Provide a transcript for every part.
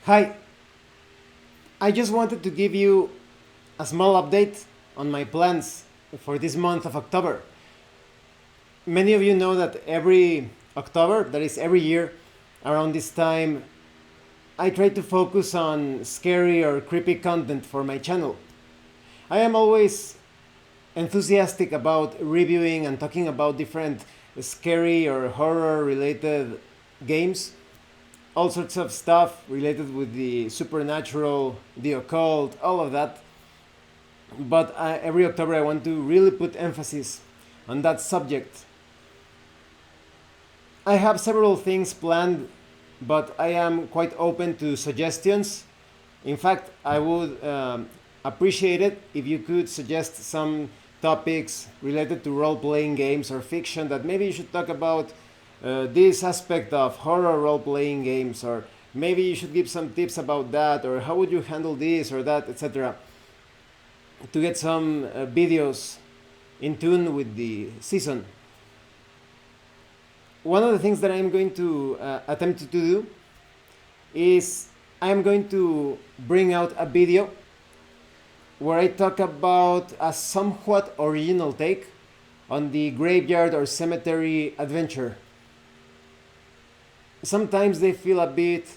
Hi, I just wanted to give you a small update on my plans for this month of October. Many of you know that every October, that is every year, around this time, I try to focus on scary or creepy content for my channel. I am always enthusiastic about reviewing and talking about different scary or horror related games, all sorts of stuff related with the supernatural, the occult, all of that. But every October I want to really put emphasis on that subject. I have several things planned, but I am quite open to suggestions. In fact, I would appreciate it if you could suggest some topics related to role playing games or fiction that maybe you should talk about this aspect of horror role playing games, or maybe you should give some tips about that, or how would you handle this or that, etc. To get some videos in tune with the season. One of the things that I'm going to attempt to do is I'm going to bring out a video where I talk about a somewhat original take on the graveyard or cemetery adventure. Sometimes they feel a bit,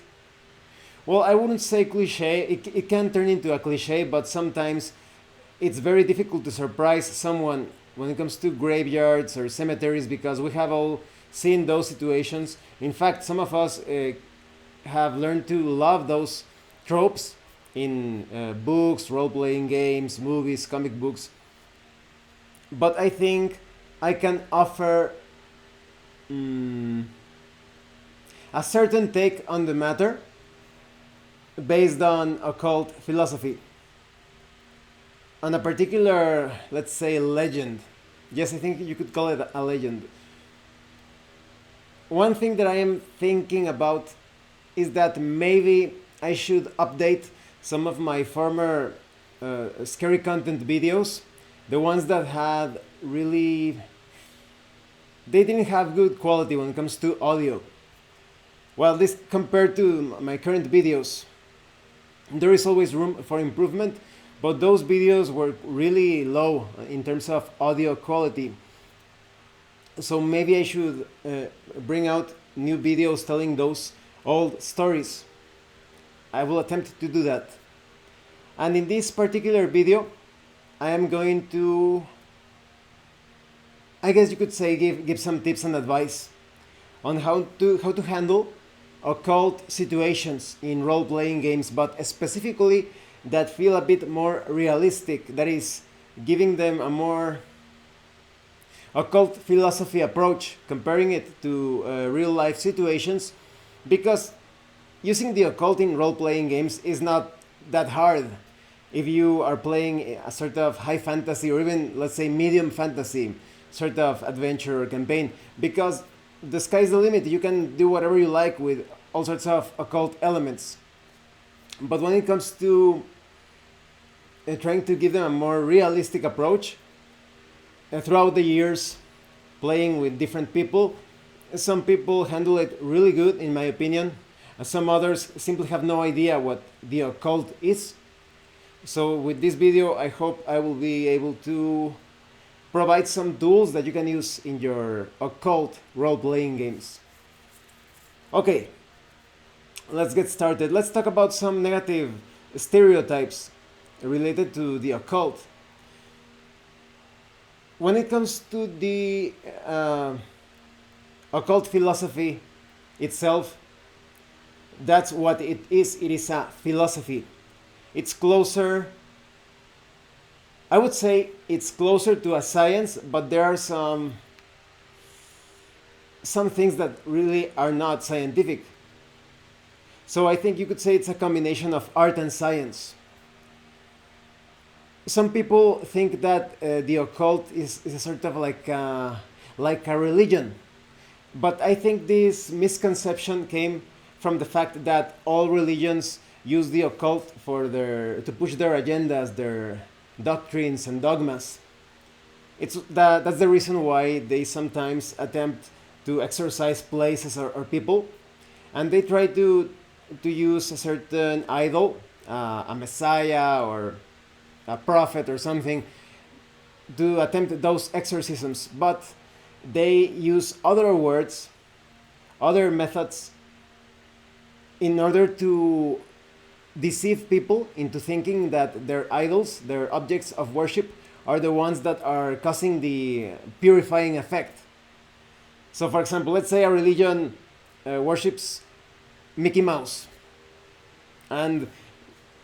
well, I wouldn't say cliche, it can turn into a cliche, but sometimes it's very difficult to surprise someone when it comes to graveyards or cemeteries, because we have all seen those situations. In fact, some of us have learned to love those tropes in books, role playing games, movies, comic books. But I think I can offer a certain take on the matter based on occult philosophy, on a particular, let's say, legend. Yes, I think you could call it a legend. One thing that I am thinking about is that maybe I should update some of my former scary content videos, the ones that had really, they didn't have good quality when it comes to audio. Well, this compared to my current videos, there is always room for improvement, but those videos were really low in terms of audio quality. So maybe I should bring out new videos telling those old stories. I will attempt to do that. And in this particular video, I am going to, I guess you could say, give some tips and advice on how to handle occult situations in role playing games, but specifically that feel a bit more realistic. That is, giving them a more occult philosophy approach, comparing it to real life situations, because using the occult in role playing games is not that hard if you are playing a sort of high fantasy or even, let's say, medium fantasy sort of adventure or campaign, because the sky's the limit. You can do whatever you like with all sorts of occult elements. But when it comes to trying to give them a more realistic approach, throughout the years playing with different people, some people handle it really good, in my opinion. Some others simply have no idea what the occult is. So with this video, I hope I will be able to provide some tools that you can use in your occult role-playing games. Okay, let's get started. Let's talk about some negative stereotypes related to the occult. When it comes to the occult philosophy itself, that's what it is. It is a philosophy. It's closer, I would say it's closer to a science, but there are some things that really are not scientific. So I think you could say it's a combination of art and science. Some people think that the occult is a sort of like a religion, but I think this misconception came from the fact that all religions use the occult for to push their agendas, their doctrines and dogmas. That's the reason why they sometimes attempt to exorcise places or people, and they try to to use a certain idol, a messiah or a prophet or something, to attempt those exorcisms, but they use other words, other methods, in order to deceive people into thinking that their idols, their objects of worship, are the ones that are causing the purifying effect. So, for example, let's say a religion worships Mickey Mouse, and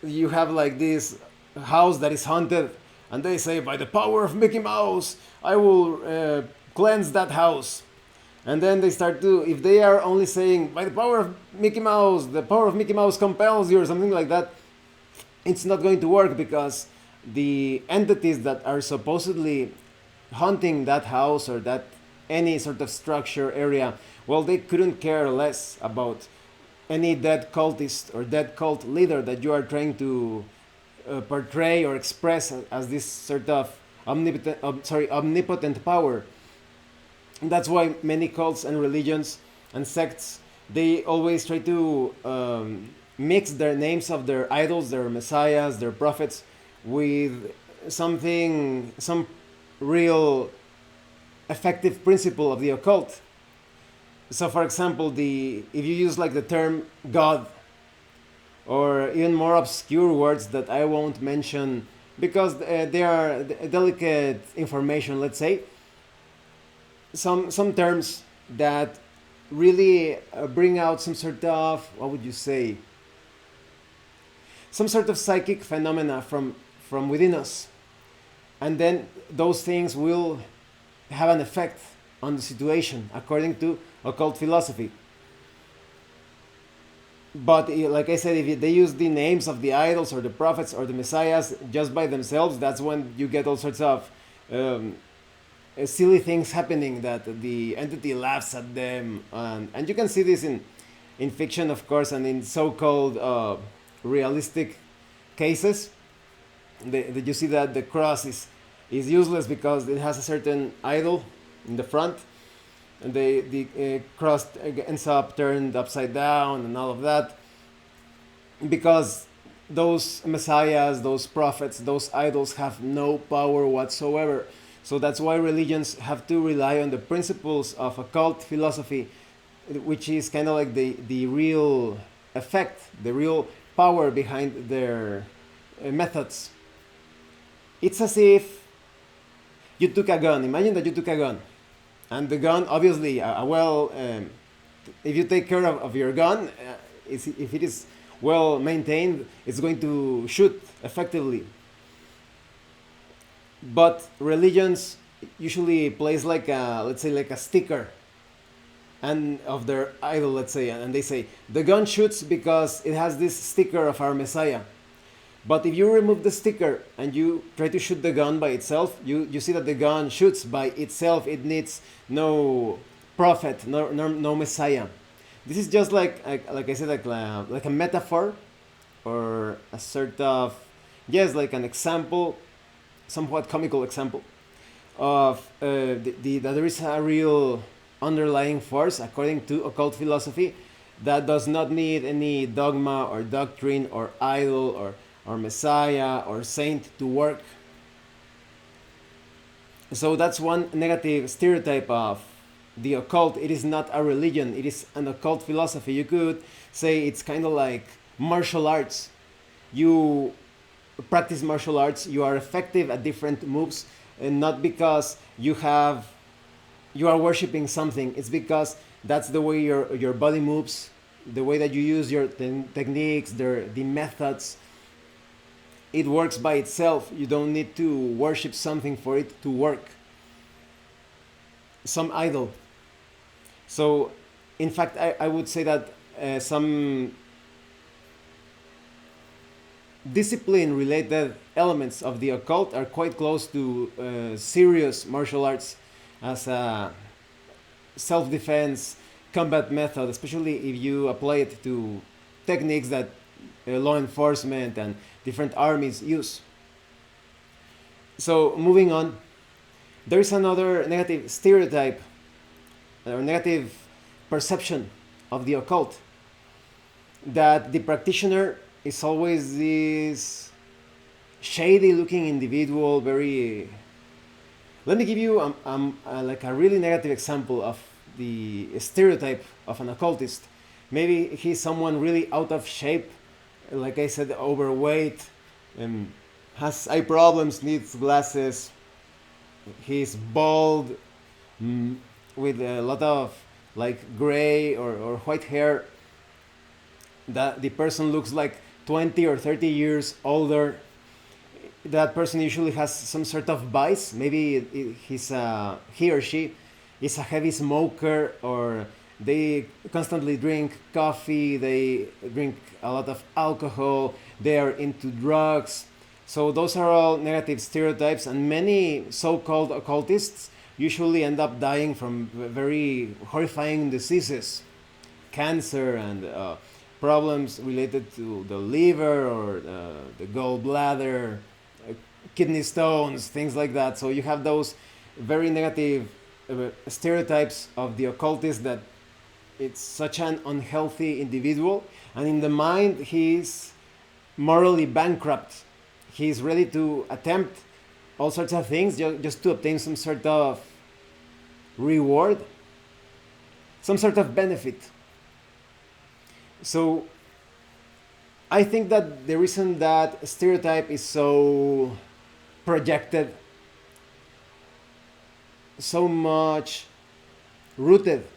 you have like this house that is haunted, and they say, by the power of Mickey Mouse, I will cleanse that house. And then they start to, if they are only saying, by the power of Mickey Mouse, the power of Mickey Mouse compels you, or something like that, it's not going to work, because the entities that are supposedly haunting that house or that any sort of structure area, well, they couldn't care less about any dead cultist or dead cult leader that you are trying to portray or express as this sort of omnipotent power. And that's why many cults and religions and sects, they always try to mix their names of their idols, their messiahs, their prophets, with some real effective principle of the occult. So, for example, if you use like the term God, or even more obscure words that I won't mention because they are delicate information, let's say, some terms that really bring out some sort of, what would you say, some sort of psychic phenomena from within us, and then those things will have an effect on the situation according to occult philosophy. But like I said, if they use the names of the idols or the prophets or the messiahs just by themselves, that's when you get all sorts of silly things happening, that the entity laughs at them, and you can see this in fiction, of course, and in so-called realistic cases. You see that the cross is useless because it has a certain idol in the front, and the cross ends up turned upside down and all of that, because those messiahs, those prophets, those idols have no power whatsoever. So that's why religions have to rely on the principles of occult philosophy, which is kind of like the real effect, the real power behind their methods. It's as if you took a gun. Imagine that you took a gun, and the gun, obviously, if you take care of your gun, if it is well maintained, it's going to shoot effectively. But religions usually place like let's say like a sticker and of their idol, let's say, and they say the gun shoots because it has this sticker of our messiah. But if you remove the sticker and you try to shoot the gun by itself, you see that the gun shoots by itself. It needs no prophet, no messiah. This is just like I said, like a metaphor, or a sort of, yes, like an example, somewhat comical example of that there is a real underlying force, according to occult philosophy, that does not need any dogma or doctrine or idol or messiah or saint to work. So that's one negative stereotype of the occult. It is not a religion, it is an occult philosophy. You could say it's kind of like martial arts. You practice martial arts, you are effective at different moves, and not because you are worshiping something. It's because that's the way your body moves, the way that you use your techniques, the methods. It works by itself. You don't need to worship something for it to work. Some idol. So, in fact, I would say that some discipline-related elements of the occult are quite close to serious martial arts as a self-defense combat method, especially if you apply it to techniques that law enforcement and different armies use. So, moving on, there is another negative stereotype or negative perception of the occult. that the practitioner is always this shady looking individual, very. Let me give you like a really negative example of the stereotype of an occultist. Maybe he's someone really out of shape, like I said, overweight, and has eye problems, needs glasses. He's bald, mm, with a lot of like gray or white hair. That the person looks like 20 or 30 years older. That person usually has some sort of vice. Maybe he or she is a heavy smoker, or they constantly drink coffee, they drink a lot of alcohol, they are into drugs. So those are all negative stereotypes, and many so-called occultists usually end up dying from very horrifying diseases, cancer, and problems related to the liver or the gallbladder, uh, kidney stones, things like that. So you have those very negative stereotypes of the occultist, that it's such an unhealthy individual, and in the mind he's morally bankrupt. He's ready to attempt all sorts of things just to obtain some sort of reward, some sort of benefit. So I think that the reason that stereotype is so projected, so much rooted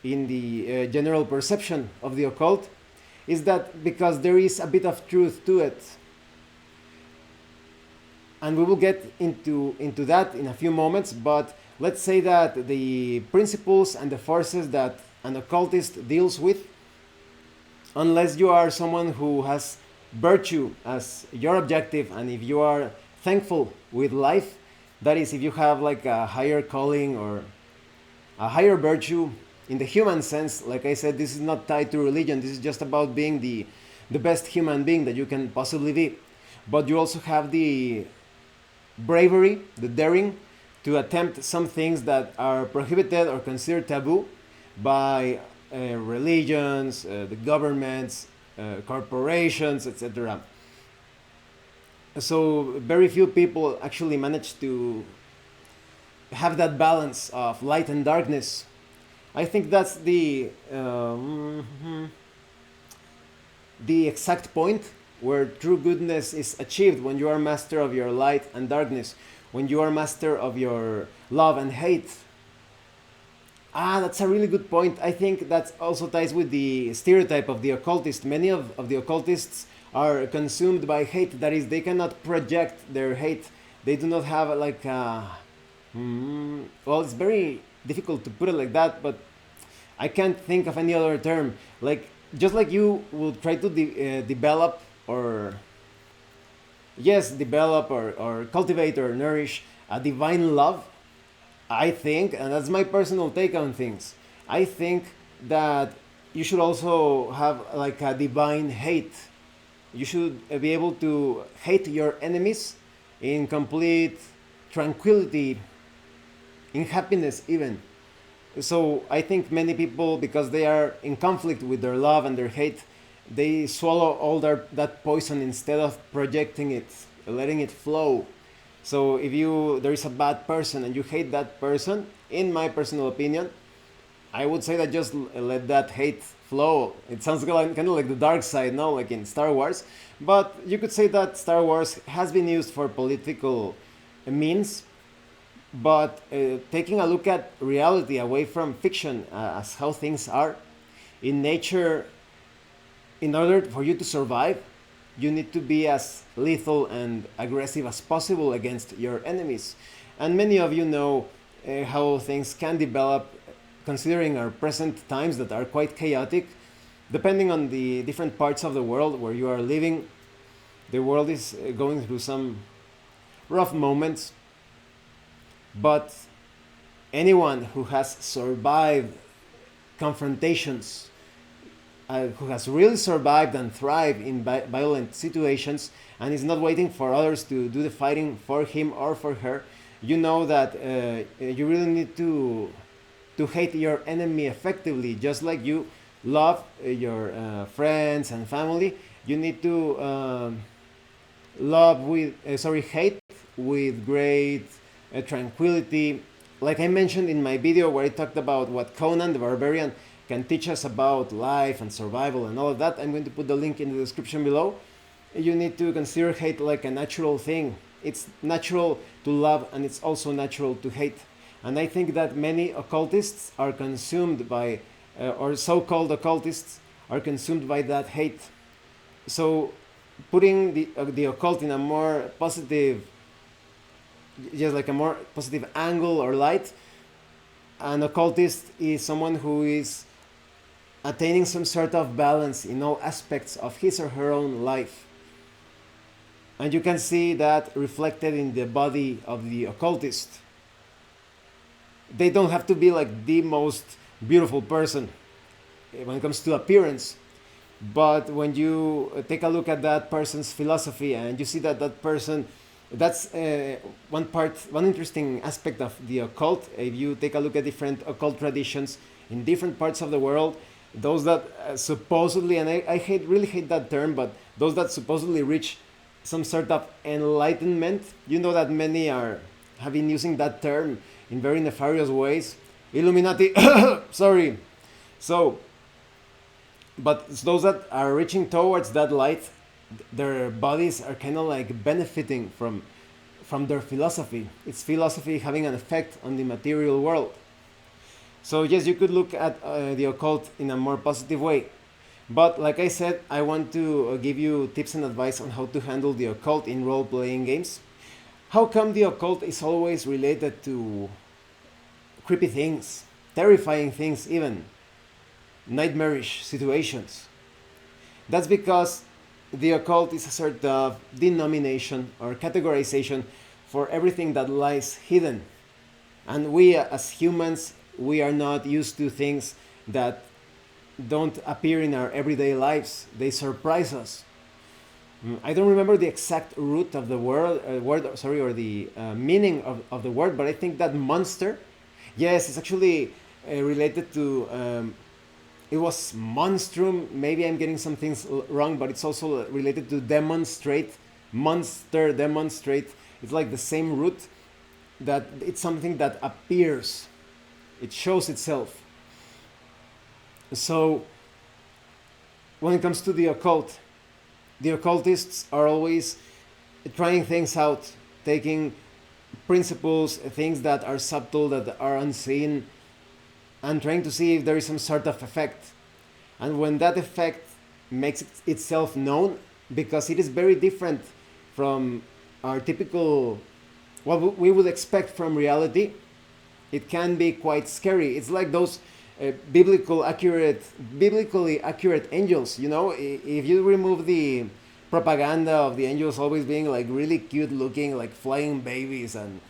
in the general perception of the occult, is that because there is a bit of truth to it. And we will get into that in a few moments, but let's say that the principles and the forces that an occultist deals with, unless you are someone who has virtue as your objective, and if you are thankful with life, that is, if you have like a higher calling or a higher virtue in the human sense. Like I said, this is not tied to religion, this is just about being the best human being that you can possibly be. But you also have the bravery, the daring to attempt some things that are prohibited or considered taboo by religions, the governments, corporations, etc. So very few people actually manage to have that balance of light and darkness. I think that's the exact point where true goodness is achieved, when you are master of your light and darkness, when you are master of your love and hate. That's a really good point. I think that also ties with the stereotype of the occultist. Many of the occultists are consumed by hate. That is, they cannot project their hate. They do not have like well, it's very difficult to put it like that, but I can't think of any other term. Like, just like you will try to develop or develop or cultivate or nourish a divine love, I think, and that's my personal take on things, I think that you should also have like a divine hate. You should be able to hate your enemies in complete tranquility, in happiness even. So I think many people, because they are in conflict with their love and their hate, they swallow all that poison instead of projecting it, letting it flow. So if there is a bad person and you hate that person, in my personal opinion, I would say that just let that hate flow. It sounds kind of like the dark side, no, like in Star Wars. But you could say that Star Wars has been used for political means. But taking a look at reality away from fiction, as how things are in nature, in order for you to survive, you need to be as lethal and aggressive as possible against your enemies. And many of you know how things can develop, considering our present times that are quite chaotic. Depending on the different parts of the world where you are living, the world is going through some rough moments. But anyone who has survived confrontations, who has really survived and thrived in violent situations, and is not waiting for others to do the fighting for him or for her, you know that you really need to hate your enemy effectively, just like you love your friends and family, you need to hate with great tranquility. Like I mentioned in my video where I talked about what Conan the Barbarian can teach us about life and survival and all of that, I'm going to put the link in the description below. You need to consider hate like a natural thing. It's natural to love and it's also natural to hate. And I think that many occultists are consumed by, or so-called occultists are consumed by that hate. So putting the occult in a more positive, just like a more positive angle or light, an occultist is someone who is attaining some sort of balance in all aspects of his or her own life. And you can see that reflected in the body of the occultist. They don't have to be like the most beautiful person when it comes to appearance. But when you take a look at that person's philosophy and you see that that person, that's one interesting aspect of the occult. If you take a look at different occult traditions in different parts of the world, those that supposedly, and I really hate that term, but those that supposedly reach some sort of enlightenment, you know that many have been using that term in very nefarious ways. Illuminati, sorry. So, but those that are reaching towards that light, their bodies are kind of like benefiting from their philosophy. It's philosophy having an effect on the material world. So yes, you could look at the occult in a more positive way. But like I said, I want to give you tips and advice on how to handle the occult in role-playing games. How come the occult is always related to creepy things, terrifying things even, nightmarish situations? That's because the occult is a sort of denomination or categorization for everything that lies hidden. And we as humans, we are not used to things that don't appear in our everyday lives. They surprise us. I don't remember the exact root of the or the meaning of the word, but I think that monster, yes, it's actually related to, it was monstrum. Maybe I'm getting some things wrong, but it's also related to demonstrate, monster, demonstrate. It's like the same root, that it's something that appears, it shows itself. So when it comes to the occult, the occultists are always trying things out, taking principles, things that are subtle, that are unseen, and trying to see if there is some sort of effect. And when that effect makes itself known, because it is very different from our typical, what we would expect from reality, it can be quite scary. It's like those biblically accurate angels. You know, if you remove the propaganda of the angels always being like really cute looking, like flying babies, and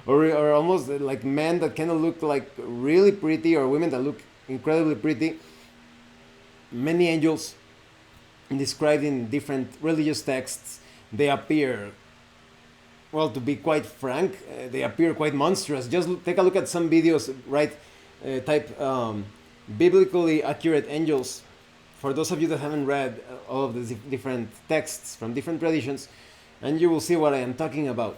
or almost like men that kind of look like really pretty, or women that look incredibly pretty. Many angels described in different religious texts, they appear, well, to be quite frank, they appear quite monstrous. Just take a look at some videos, right? Type biblically accurate angels. For those of you that haven't read all of the different texts from different traditions, and you will see what I am talking about.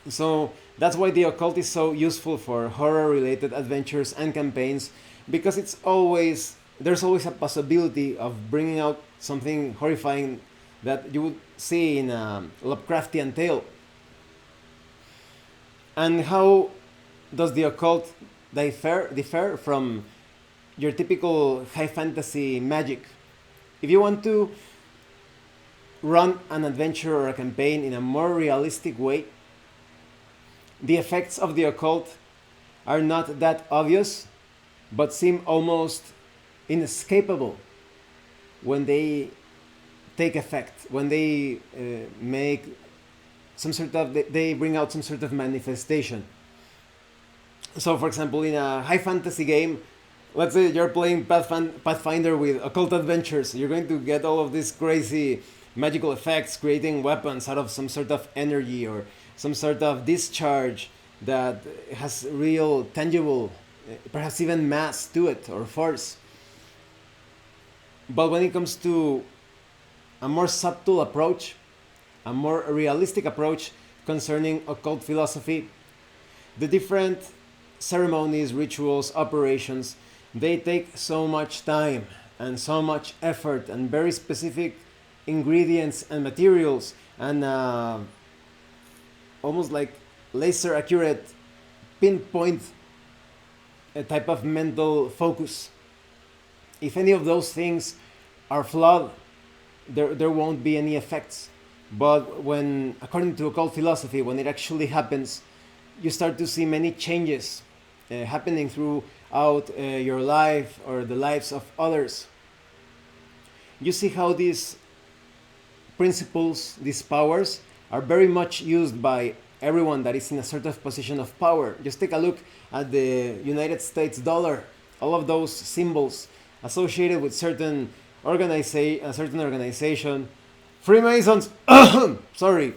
So that's why the occult is so useful for horror-related adventures and campaigns, because there's always a possibility of bringing out something horrifying that you would see in a Lovecraftian tale. And how does the occult differ from your typical high fantasy magic? If you want to run an adventure or a campaign in a more realistic way, the effects of the occult are not that obvious, but seem almost inescapable when they take effect, when they they bring out some sort of manifestation. So for example, in a high fantasy game, let's say you're playing Pathfinder with occult adventures, you're going to get all of these crazy magical effects, creating weapons out of some sort of energy or some sort of discharge that has real tangible perhaps even mass to it or force. But when it comes to a more subtle approach, a more realistic approach concerning occult philosophy, the different ceremonies, rituals, operations, they take so much time and so much effort and very specific ingredients and materials and almost like laser accurate pinpoint a type of mental focus. If any of those things are flawed, there won't be any effects. But when, according to occult philosophy, when it actually happens, you start to see many changes happening throughout your life or the lives of others. You see how these principles, these powers, are very much used by everyone that is in a sort of position of power. Just take a look at the United States dollar. All of those symbols associated with a certain organization. Freemasons! Sorry.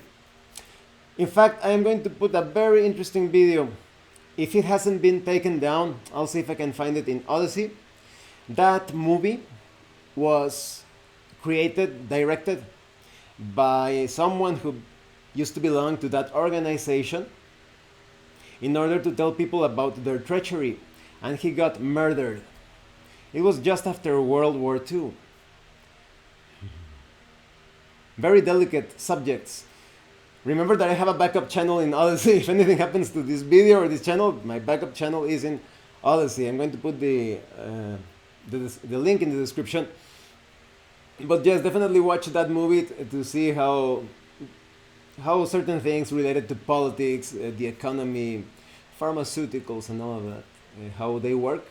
In fact, I am going to put a very interesting video. If it hasn't been taken down, I'll see if I can find it in Odysee. That movie was created, directed by someone who used to belong to that organization in order to tell people about their treachery, and he got murdered. It was just after World War II. Very delicate subjects. Remember that I have a backup channel in Odysee. If anything happens to this video or this channel, my backup channel is in Odysee. I'm going to put the link in the description. But yes, definitely watch that movie to see how certain things related to politics, the economy, pharmaceuticals, and all of that, how they work.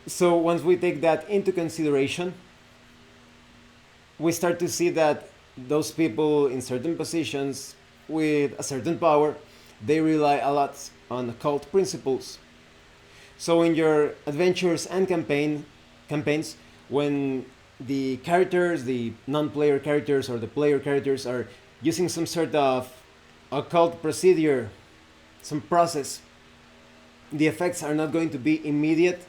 So once we take that into consideration, we start to see that those people in certain positions with a certain power, they rely a lot on occult principles. So in your adventures and campaigns, when the characters, the non-player characters or the player characters are using some sort of occult procedure, some process, the effects are not going to be immediate.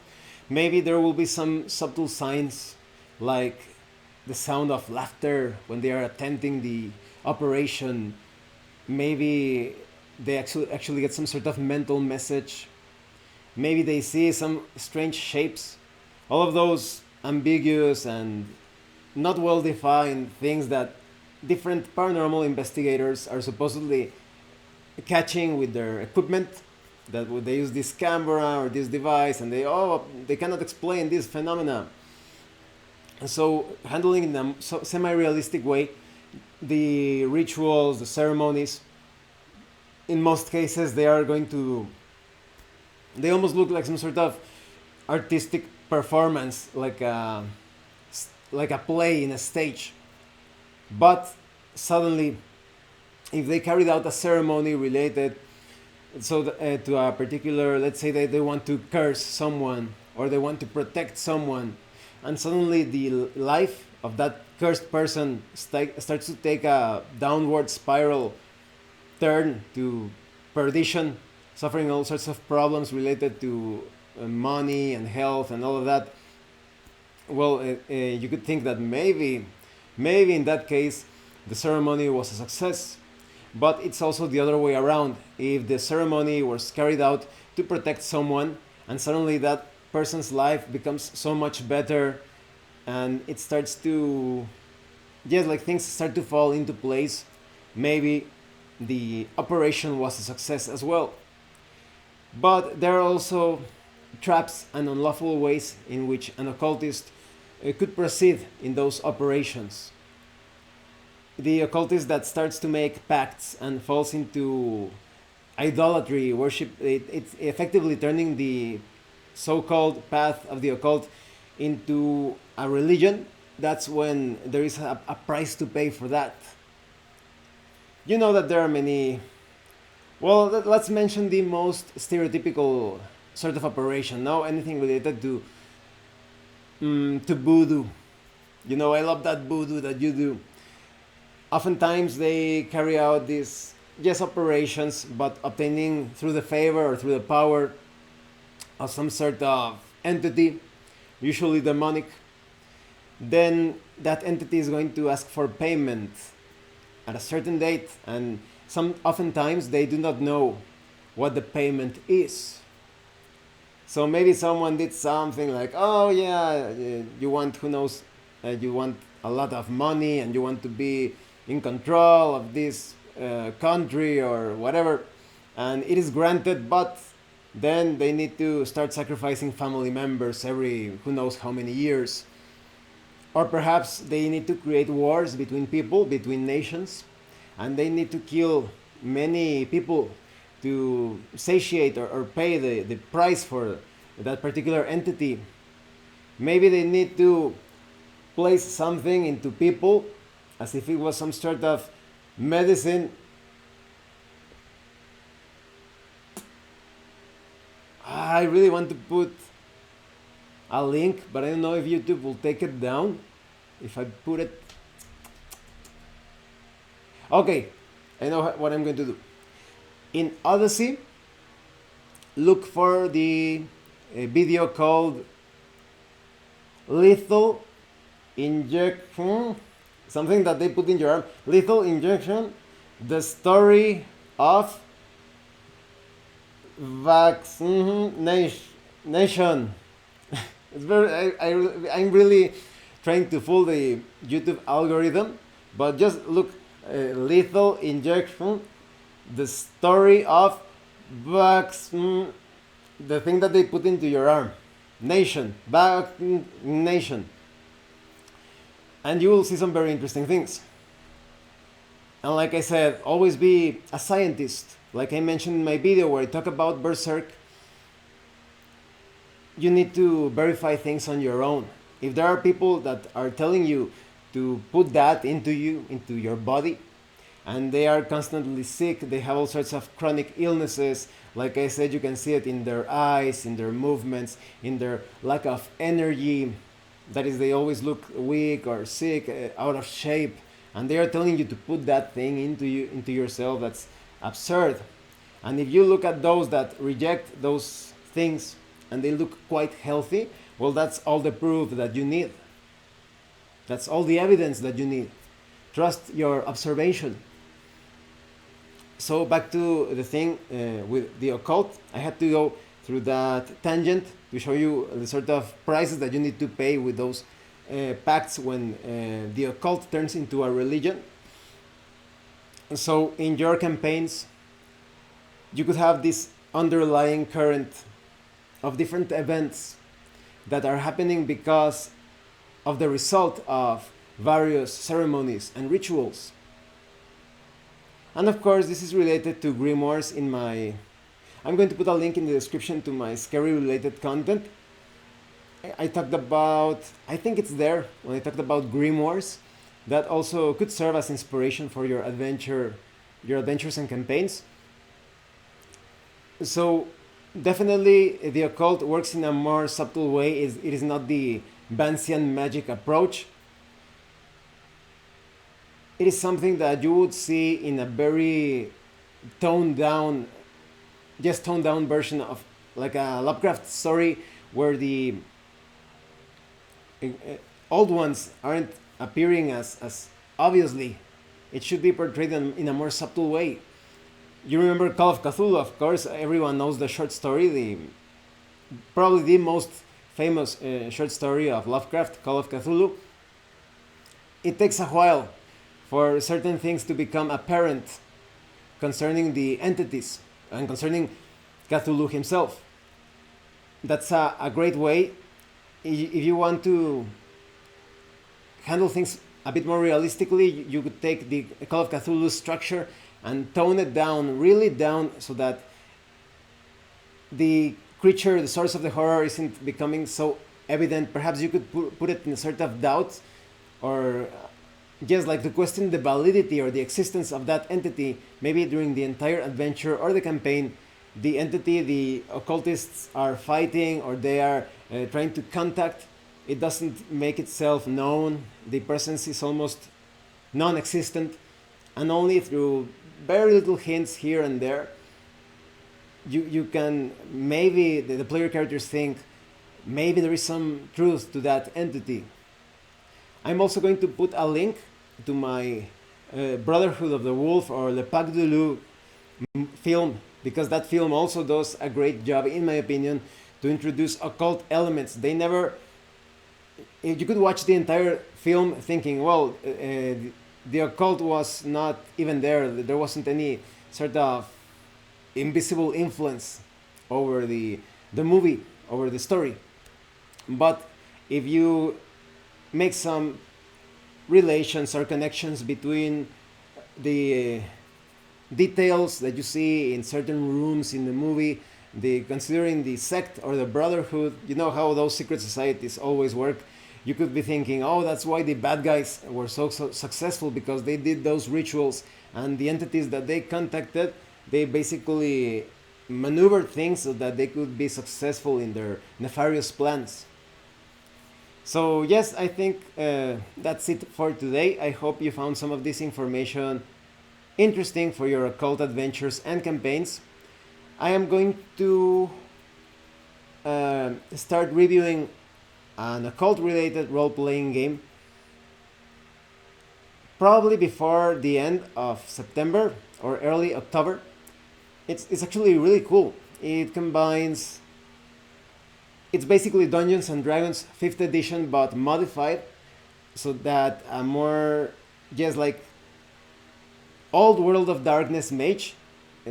Maybe there will be some subtle signs like the sound of laughter when they are attempting the operation. Maybe they actually get some sort of mental message. Maybe they see some strange shapes. All of those ambiguous and not well defined things that different paranormal investigators are supposedly catching with their equipment, that they use this camera or this device and they cannot explain this phenomena. And so handling in a semi-realistic way the rituals, the ceremonies, in most cases they almost look like some sort of artistic performance, like a play in a stage. But suddenly, if they carried out a ceremony related to a particular, let's say they want to curse someone or they want to protect someone, and suddenly the life of that cursed person starts to take a downward spiral turn to perdition, suffering all sorts of problems related to money and health and all of that. Well, you could think that maybe in that case the ceremony was a success. But it's also the other way around. If the ceremony was carried out to protect someone and suddenly that person's life becomes so much better and it starts to, yes, like things start to fall into place, maybe the operation was a success as well. But there are also traps and unlawful ways in which an occultist could proceed in those operations. The occultist that starts to make pacts and falls into idolatry, worship, it's effectively turning the so-called path of the occult into a religion. That's when there is a price to pay for that. You know that there are many. Well, let's mention the most stereotypical sort of operation. Now, anything related to voodoo. I love that voodoo that you do. Oftentimes they carry out this just operations, but obtaining through the favor or through the power of some sort of entity, usually demonic, then that entity is going to ask for payment at a certain date, and oftentimes they do not know what the payment is. So maybe someone did something like, oh yeah, you want, who knows, you want a lot of money and you want to be in control of this country or whatever, and it is granted, but then they need to start sacrificing family members every who knows how many years. Or perhaps they need to create wars between people, between nations, and they need to kill many people to satiate or pay the price for that particular entity. Maybe they need to place something into people as if it was some sort of medicine. I really want to put a link, but I don't know if YouTube will take it down if I put it. Okay, I know what I'm going to do. In Odysee, look for the video called Lethal Injection, something that they put in your arm. Lethal Injection, the story of vaccination. It's very. I'm really trying to fool the YouTube algorithm, but just look, Lethal Injection, the story of the thing that they put into your arm, vaccination, and you will see some very interesting things. And like I said, always be a scientist. Like I mentioned in my video where I talk about Berserk, you need to verify things on your own. If there are people that are telling you to put that into you, into your body, and they are constantly sick, they have all sorts of chronic illnesses, like I said, you can see it in their eyes, in their movements, in their lack of energy, that is, they always look weak or sick, out of shape, and they are telling you to put that thing into you, into yourself. That's absurd. And if you look at those that reject those things and they look quite healthy, well, that's all the proof that you need. That's all the evidence that you need. Trust your observation. So back to the thing with the occult, I had to go through that tangent to show you the sort of prices that you need to pay with those pacts when the occult turns into a religion. So in your campaigns, you could have this underlying current of different events that are happening because of the result of various ceremonies and rituals. And of course, this is related to grimoires in my... I'm going to put a link in the description to my scary related content. I talked about, I think it's there, when I talked about grimoires, that also could serve as inspiration for your adventures and campaigns. So definitely the occult works in a more subtle way. It is not the Bansian magic approach. It is something that you would see in a very toned down version of like a Lovecraft story where the old ones aren't appearing as obviously. It should be portrayed in a more subtle way. You remember Call of Cthulhu, of course. Everyone knows the short story, probably the most famous short story of Lovecraft, Call of Cthulhu. It takes a while for certain things to become apparent concerning the entities and concerning Cthulhu himself. That's a great way. If you want to handle things a bit more realistically, you could take the Call of Cthulhu structure and tone it down, really down, so that the creature, the source of the horror, isn't becoming so evident. Perhaps you could put it in a sort of doubt, or just like to question the validity or the existence of that entity. Maybe during the entire adventure or the campaign, the entity the occultists are fighting or they are trying to contact, it doesn't make itself known. The presence is almost non-existent, and only through very little hints here and there, you can maybe the player characters think maybe there is some truth to that entity. I'm also going to put a link to my Brotherhood of the Wolf or Le Pacte du Loup film, because that film also does a great job, in my opinion, to introduce occult elements. They never. You could watch the entire film thinking, well, the occult was not even there. There wasn't any sort of invisible influence over the movie, over the story. But if you make some relations or connections between the details that you see in certain rooms in the movie, considering the sect or the brotherhood, you know how those secret societies always work. You could be thinking, oh, that's why the bad guys were so successful, because they did those rituals, and the entities that they contacted, they basically maneuvered things so that they could be successful in their nefarious plans. So yes, I think that's it for today. I hope you found some of this information interesting for your occult adventures and campaigns. I am going to start reviewing an occult related role-playing game probably before the end of September or early October. It's actually really cool. It combines, it's basically Dungeons and Dragons 5th edition but modified, so that a more just like old World of Darkness mage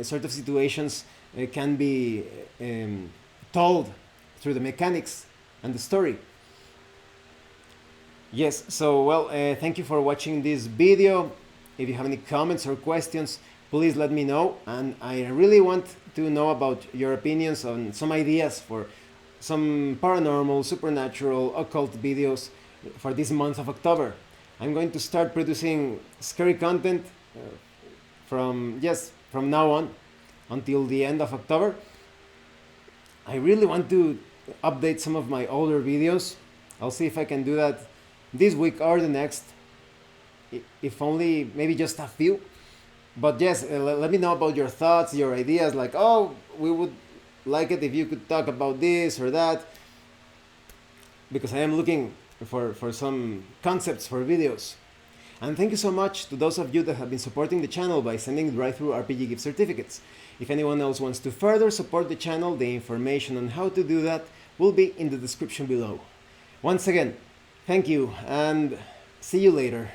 sort of situations can be told through the mechanics and the story. Yes, so well, thank you for watching this video. If you have any comments or questions, please let me know, and I really want to know about your opinions on some ideas for some paranormal, supernatural, occult videos for this month of October. I'm going to start producing scary content from now on until the end of October. I really want to update some of my older videos. I'll see if I can do that this week or the next, if only maybe just a few. But yes, let me know about your thoughts, your ideas, like, oh, we would like it if you could talk about this or that, because I am looking for some concepts for videos. And thank you so much to those of you that have been supporting the channel by sending drive-through RPG gift certificates. If anyone else wants to further support the channel, the information on how to do that will be in the description below. Once again, thank you, and see you later.